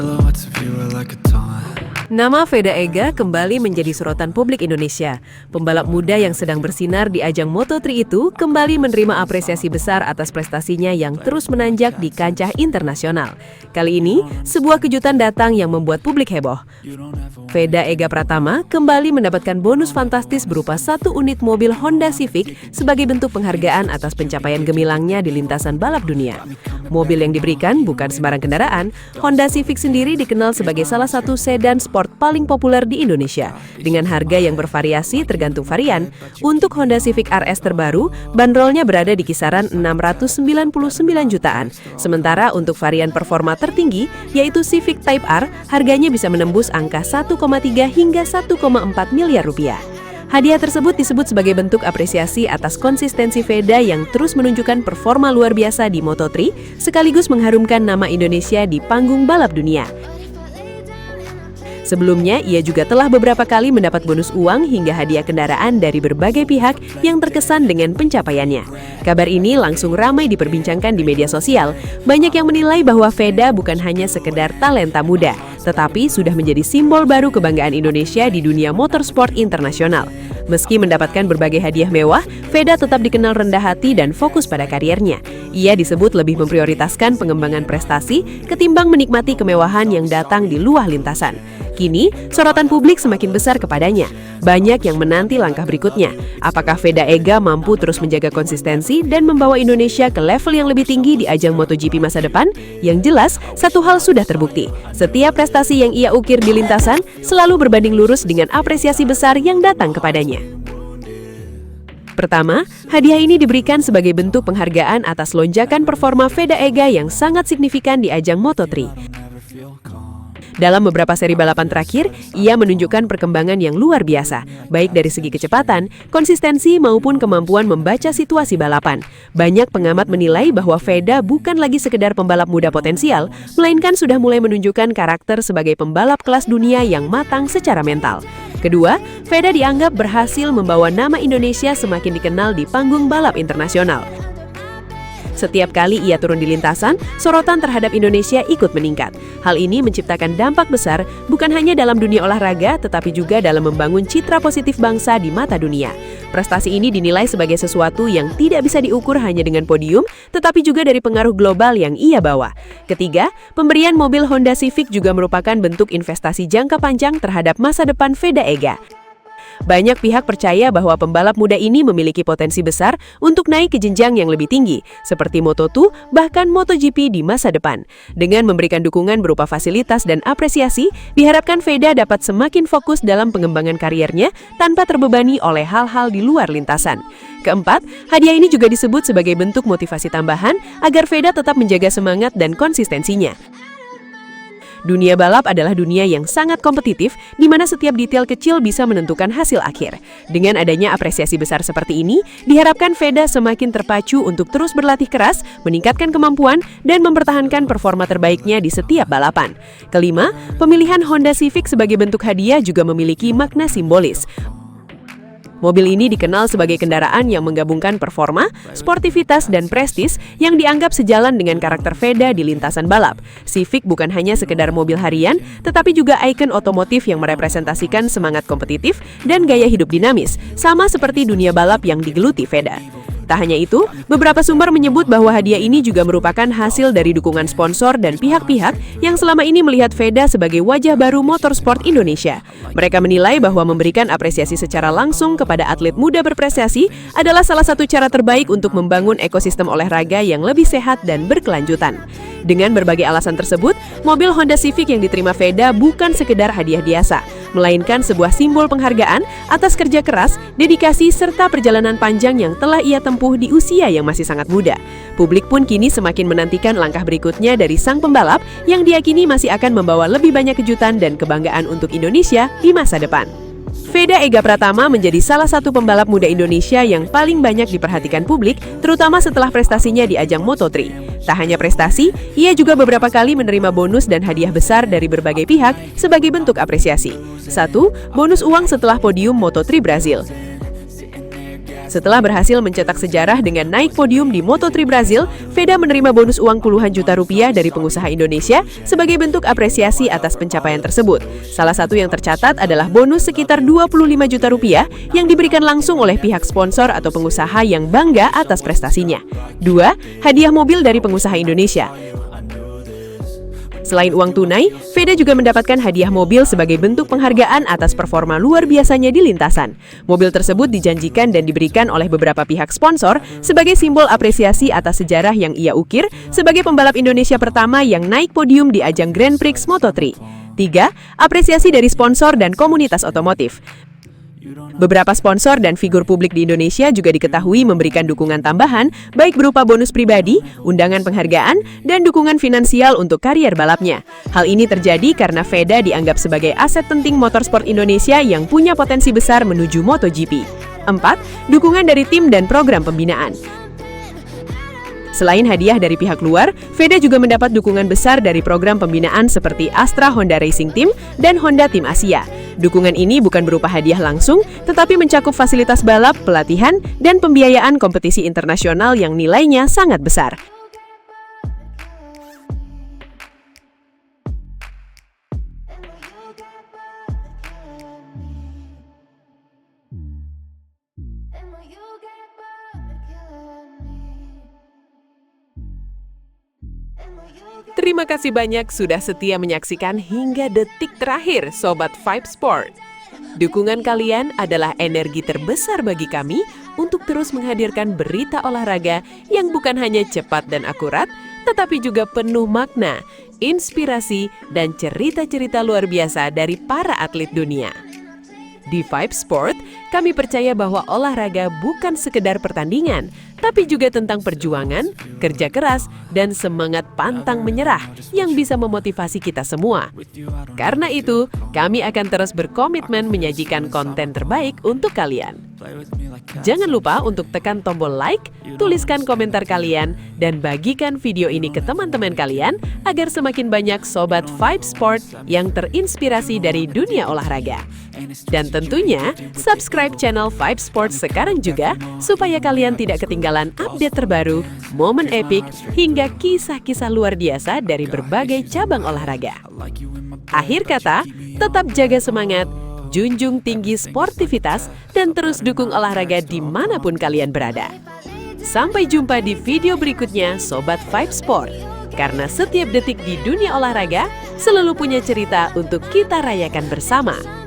Silhouettes of you are like a taunt. Nama Veda Ega kembali menjadi sorotan publik Indonesia. Pembalap muda yang sedang bersinar di ajang Moto3 itu kembali menerima apresiasi besar atas prestasinya yang terus menanjak di kancah internasional. Kali ini, sebuah kejutan datang yang membuat publik heboh. Veda Ega Pratama kembali mendapatkan bonus fantastis berupa 1 unit mobil Honda Civic sebagai bentuk penghargaan atas pencapaian gemilangnya di lintasan balap dunia. Mobil yang diberikan bukan sembarang kendaraan. Honda Civic sendiri dikenal sebagai salah satu sedan sport paling populer di Indonesia, dengan harga yang bervariasi tergantung varian. Untuk Honda Civic RS terbaru, bandrolnya berada di kisaran 699 jutaan. Sementara untuk varian performa tertinggi, yaitu Civic Type R, harganya bisa menembus angka 1,3 hingga 1,4 miliar rupiah. Hadiah tersebut disebut sebagai bentuk apresiasi atas konsistensi Veda yang terus menunjukkan performa luar biasa di Moto3, sekaligus mengharumkan nama Indonesia di panggung balap dunia. Sebelumnya, ia juga telah beberapa kali mendapat bonus uang hingga hadiah kendaraan dari berbagai pihak yang terkesan dengan pencapaiannya. Kabar ini langsung ramai diperbincangkan di media sosial. Banyak yang menilai bahwa Veda bukan hanya sekedar talenta muda, tetapi sudah menjadi simbol baru kebanggaan Indonesia di dunia motorsport internasional. Meski mendapatkan berbagai hadiah mewah, Veda tetap dikenal rendah hati dan fokus pada kariernya. Ia disebut lebih memprioritaskan pengembangan prestasi ketimbang menikmati kemewahan yang datang di luar lintasan. Kini, sorotan publik semakin besar kepadanya. Banyak yang menanti langkah berikutnya. Apakah Veda Ega mampu terus menjaga konsistensi dan membawa Indonesia ke level yang lebih tinggi di ajang MotoGP masa depan? Yang jelas, satu hal sudah terbukti. Setiap prestasi yang ia ukir di lintasan selalu berbanding lurus dengan apresiasi besar yang datang kepadanya. Pertama, hadiah ini diberikan sebagai bentuk penghargaan atas lonjakan performa Veda Ega yang sangat signifikan di ajang Moto3. Dalam beberapa seri balapan terakhir, ia menunjukkan perkembangan yang luar biasa, baik dari segi kecepatan, konsistensi maupun kemampuan membaca situasi balapan. Banyak pengamat menilai bahwa Veda bukan lagi sekedar pembalap muda potensial, melainkan sudah mulai menunjukkan karakter sebagai pembalap kelas dunia yang matang secara mental. Kedua, Veda dianggap berhasil membawa nama Indonesia semakin dikenal di panggung balap internasional. Setiap kali ia turun di lintasan, sorotan terhadap Indonesia ikut meningkat. Hal ini menciptakan dampak besar bukan hanya dalam dunia olahraga, tetapi juga dalam membangun citra positif bangsa di mata dunia. Prestasi ini dinilai sebagai sesuatu yang tidak bisa diukur hanya dengan podium, tetapi juga dari pengaruh global yang ia bawa. Ketiga, pemberian mobil Honda Civic juga merupakan bentuk investasi jangka panjang terhadap masa depan Veda Ega. Banyak pihak percaya bahwa pembalap muda ini memiliki potensi besar untuk naik ke jenjang yang lebih tinggi, seperti Moto2 bahkan MotoGP di masa depan. Dengan memberikan dukungan berupa fasilitas dan apresiasi, diharapkan Veda dapat semakin fokus dalam pengembangan kariernya tanpa terbebani oleh hal-hal di luar lintasan. Keempat, hadiah ini juga disebut sebagai bentuk motivasi tambahan agar Veda tetap menjaga semangat dan konsistensinya. Dunia balap adalah dunia yang sangat kompetitif, di mana setiap detail kecil bisa menentukan hasil akhir. Dengan adanya apresiasi besar seperti ini, diharapkan Veda semakin terpacu untuk terus berlatih keras, meningkatkan kemampuan, dan mempertahankan performa terbaiknya di setiap balapan. Kelima, pemilihan Honda Civic sebagai bentuk hadiah juga memiliki makna simbolis. Mobil ini dikenal sebagai kendaraan yang menggabungkan performa, sportivitas, dan prestis yang dianggap sejalan dengan karakter Veda di lintasan balap. Civic bukan hanya sekedar mobil harian, tetapi juga ikon otomotif yang merepresentasikan semangat kompetitif dan gaya hidup dinamis, sama seperti dunia balap yang digeluti Veda. Tak hanya itu, beberapa sumber menyebut bahwa hadiah ini juga merupakan hasil dari dukungan sponsor dan pihak-pihak yang selama ini melihat Veda sebagai wajah baru motorsport Indonesia. Mereka menilai bahwa memberikan apresiasi secara langsung kepada atlet muda berprestasi adalah salah satu cara terbaik untuk membangun ekosistem olahraga yang lebih sehat dan berkelanjutan. Dengan berbagai alasan tersebut, mobil Honda Civic yang diterima Veda bukan sekedar hadiah biasa, melainkan sebuah simbol penghargaan atas kerja keras, dedikasi, serta perjalanan panjang yang telah ia tempuh di usia yang masih sangat muda. Publik pun kini semakin menantikan langkah berikutnya dari sang pembalap yang diyakini masih akan membawa lebih banyak kejutan dan kebanggaan untuk Indonesia di masa depan. Veda Ega Pratama menjadi salah satu pembalap muda Indonesia yang paling banyak diperhatikan publik, terutama setelah prestasinya di ajang Moto3. Tak hanya prestasi, ia juga beberapa kali menerima bonus dan hadiah besar dari berbagai pihak sebagai bentuk apresiasi. 1. Bonus uang setelah podium Moto3 Brazil. Setelah berhasil mencetak sejarah dengan naik podium di Moto3 Brazil, Veda menerima bonus uang puluhan juta rupiah dari pengusaha Indonesia sebagai bentuk apresiasi atas pencapaian tersebut. Salah satu yang tercatat adalah bonus sekitar 25 juta rupiah yang diberikan langsung oleh pihak sponsor atau pengusaha yang bangga atas prestasinya. 2. Hadiah mobil dari pengusaha Indonesia. Selain uang tunai, Veda juga mendapatkan hadiah mobil sebagai bentuk penghargaan atas performa luar biasanya di lintasan. Mobil tersebut dijanjikan dan diberikan oleh beberapa pihak sponsor sebagai simbol apresiasi atas sejarah yang ia ukir sebagai pembalap Indonesia pertama yang naik podium di ajang Grand Prix Moto3. 3. Apresiasi dari sponsor dan komunitas otomotif. Beberapa sponsor dan figur publik di Indonesia juga diketahui memberikan dukungan tambahan, baik berupa bonus pribadi, undangan penghargaan, dan dukungan finansial untuk karier balapnya. Hal ini terjadi karena Veda dianggap sebagai aset penting motorsport Indonesia yang punya potensi besar menuju MotoGP. 4. Dukungan dari tim dan program pembinaan. Selain hadiah dari pihak luar, Veda juga mendapat dukungan besar dari program pembinaan seperti Astra Honda Racing Team dan Honda Tim Asia. Dukungan ini bukan berupa hadiah langsung, tetapi mencakup fasilitas balap, pelatihan, dan pembiayaan kompetisi internasional yang nilainya sangat besar. Terima kasih banyak sudah setia menyaksikan hingga detik terakhir, Sobat Vibe Sport. Dukungan kalian adalah energi terbesar bagi kami untuk terus menghadirkan berita olahraga yang bukan hanya cepat dan akurat, tetapi juga penuh makna, inspirasi, dan cerita-cerita luar biasa dari para atlet dunia. Di Vibe Sport, kami percaya bahwa olahraga bukan sekedar pertandingan, tapi juga tentang perjuangan, kerja keras, dan semangat pantang menyerah yang bisa memotivasi kita semua. Karena itu, kami akan terus berkomitmen menyajikan konten terbaik untuk kalian. Jangan lupa untuk tekan tombol like, tuliskan komentar kalian, dan bagikan video ini ke teman-teman kalian agar semakin banyak Sobat Vibe Sport yang terinspirasi dari dunia olahraga. Dan tentunya, subscribe channel Vibe Sport sekarang juga supaya kalian tidak ketinggalan update terbaru, momen epik, hingga kisah-kisah luar biasa dari berbagai cabang olahraga. Akhir kata, tetap jaga semangat, junjung tinggi sportivitas, dan terus dukung olahraga dimanapun kalian berada. Sampai jumpa di video berikutnya, Sobat Vibe Sport. Karena setiap detik di dunia olahraga selalu punya cerita untuk kita rayakan bersama.